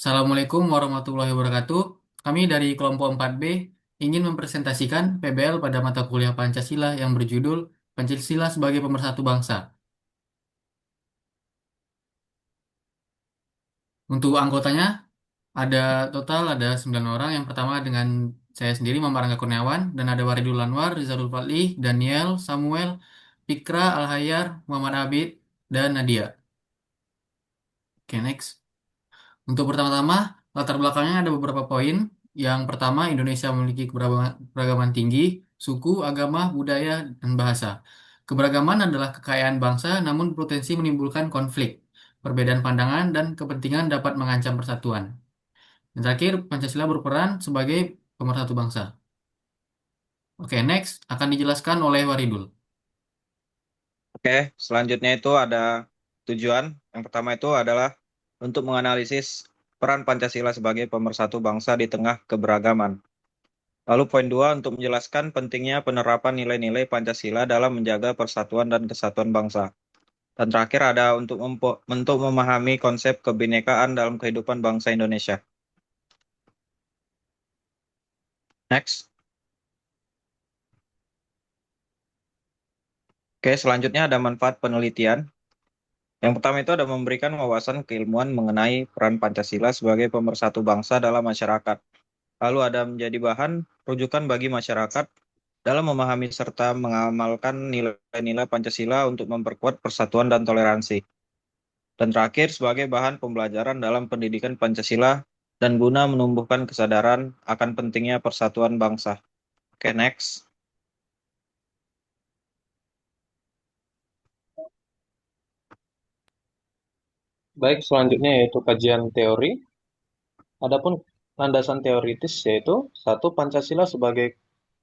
Assalamualaikum warahmatullahi wabarakatuh. Kami dari kelompok 4B ingin mempresentasikan PBL pada mata kuliah Pancasila yang berjudul Pancasila sebagai Pemersatu Bangsa. Untuk anggotanya ada total ada 9 orang. Yang pertama dengan saya sendiri Muhammad Rangga Kurniawan dan ada Waridul Anwar, Rizalul Fadli, Daniel, Samuel, Fikra, Alhayar, Muhammad Abid, dan Nadia. Oke, next. Untuk pertama-tama, latar belakangnya ada beberapa poin. Yang pertama, Indonesia memiliki keberagaman tinggi, suku, agama, budaya, dan bahasa. Keberagaman adalah kekayaan bangsa, namun berpotensi menimbulkan konflik. Perbedaan pandangan dan kepentingan dapat mengancam persatuan. Dan terakhir, Pancasila berperan sebagai pemersatu bangsa. Oke, next akan dijelaskan oleh Waridul. Oke, selanjutnya itu ada tujuan. Yang pertama itu adalah untuk menganalisis peran Pancasila sebagai pemersatu bangsa di tengah keberagaman. Lalu poin dua untuk menjelaskan pentingnya penerapan nilai-nilai Pancasila dalam menjaga persatuan dan kesatuan bangsa. Dan terakhir ada untuk memahami konsep kebinekaan dalam kehidupan bangsa Indonesia. Next. Oke, selanjutnya ada manfaat penelitian. Yang pertama itu ada memberikan wawasan keilmuan mengenai peran Pancasila sebagai pemersatu bangsa dalam masyarakat. Lalu ada menjadi bahan rujukan bagi masyarakat dalam memahami serta mengamalkan nilai-nilai Pancasila untuk memperkuat persatuan dan toleransi. Dan terakhir, sebagai bahan pembelajaran dalam pendidikan Pancasila dan guna menumbuhkan kesadaran akan pentingnya persatuan bangsa. Oke, next. Baik, selanjutnya yaitu kajian teori. Adapun landasan teoritis yaitu satu Pancasila sebagai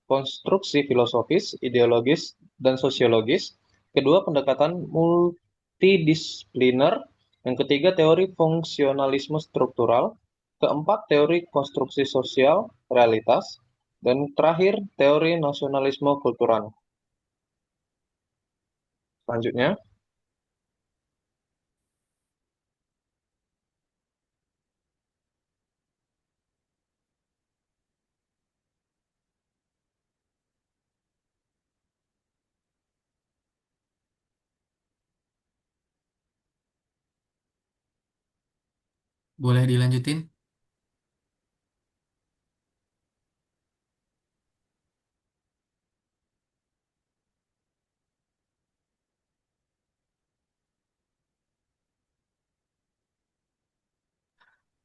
konstruksi filosofis, ideologis, dan sosiologis. Kedua, pendekatan multidisipliner. Yang ketiga, teori fungsionalisme struktural. Keempat, teori konstruksi sosial realitas. Dan terakhir, teori nasionalisme kultural. Selanjutnya, Boleh dilanjutin?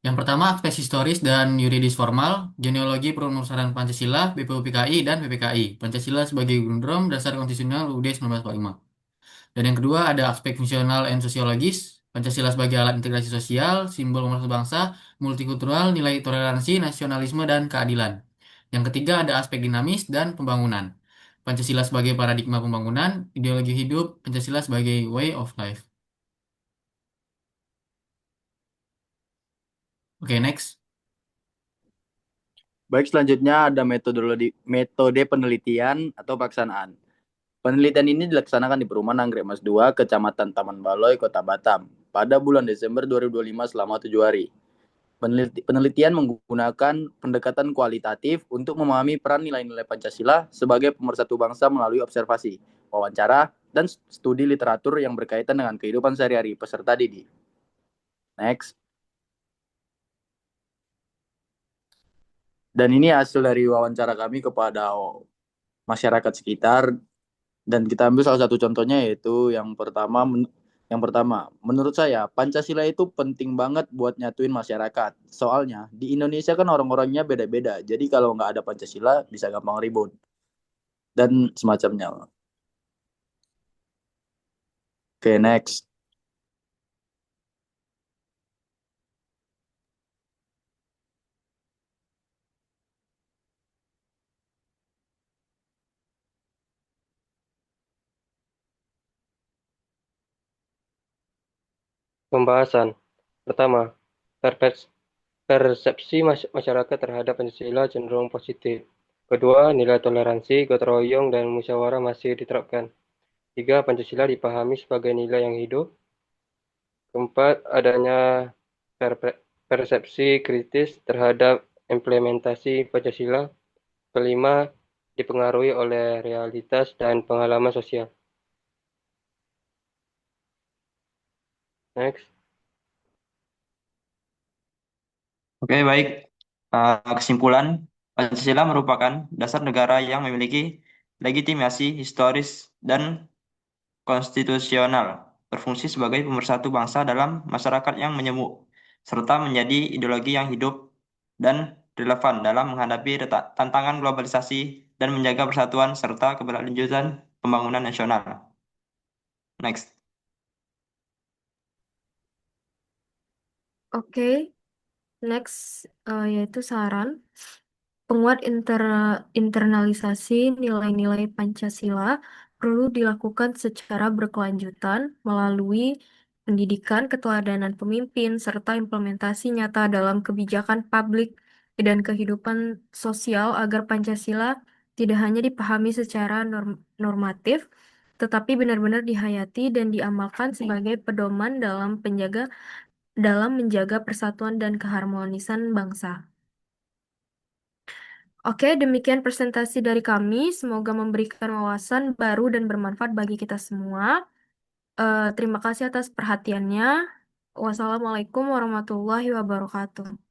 Yang pertama, aspek historis dan yuridis formal, genealogi penelusuran Pancasila, BPUPKI, dan PPKI. Pancasila sebagai Grundrom Dasar Konstitusional UUD 1945. Dan yang kedua, ada aspek fungsional dan sosiologis, Pancasila sebagai alat integrasi sosial, simbol pemersatu bangsa, multikultural, nilai toleransi, nasionalisme, dan keadilan. Yang ketiga, ada aspek dinamis dan pembangunan. Pancasila sebagai paradigma pembangunan, ideologi hidup, Pancasila sebagai way of life. Oke, next. Baik, selanjutnya ada metode penelitian atau pelaksanaan. Penelitian ini dilaksanakan di Perumahan Anggrek Mas 2, Kecamatan Taman Baloi, Kota Batam, pada bulan Desember 2025 selama 7 hari. Penelitian menggunakan pendekatan kualitatif untuk memahami peran nilai-nilai Pancasila sebagai pemersatu bangsa melalui observasi, wawancara, dan studi literatur yang berkaitan dengan kehidupan sehari-hari peserta didik. Next. Dan ini hasil dari wawancara kami kepada masyarakat sekitar, dan kita ambil salah satu contohnya yaitu yang pertama, menurut saya Pancasila itu penting banget buat nyatuin masyarakat. Soalnya di Indonesia kan orang-orangnya beda-beda. Jadi kalau nggak ada Pancasila bisa gampang ribut dan semacamnya. Oke, next. Pembahasan pertama, persepsi masyarakat terhadap Pancasila cenderung positif. Kedua, nilai toleransi, gotong royong, dan musyawarah masih diterapkan. Tiga, Pancasila dipahami sebagai nilai yang hidup. Keempat, adanya persepsi kritis terhadap implementasi Pancasila. Kelima, dipengaruhi oleh realitas dan pengalaman sosial. Next. Oke, baik. Kesimpulan, Pancasila merupakan dasar negara yang memiliki legitimasi historis dan konstitusional, berfungsi sebagai pemersatu bangsa dalam masyarakat yang menyemuk, serta menjadi ideologi yang hidup dan relevan dalam menghadapi tantangan globalisasi dan menjaga persatuan serta keberlanjutan pembangunan nasional. Next. Oke, next yaitu saran. Penguat internalisasi nilai-nilai Pancasila perlu dilakukan secara berkelanjutan melalui pendidikan keteladanan pemimpin serta implementasi nyata dalam kebijakan publik dan kehidupan sosial agar Pancasila tidak hanya dipahami secara normatif, tetapi benar-benar dihayati dan diamalkan sebagai pedoman dalam menjaga persatuan dan keharmonisan bangsa. Oke, demikian presentasi dari kami. Semoga memberikan wawasan baru dan bermanfaat bagi kita semua. Terima kasih atas perhatiannya. Wassalamualaikum warahmatullahi wabarakatuh.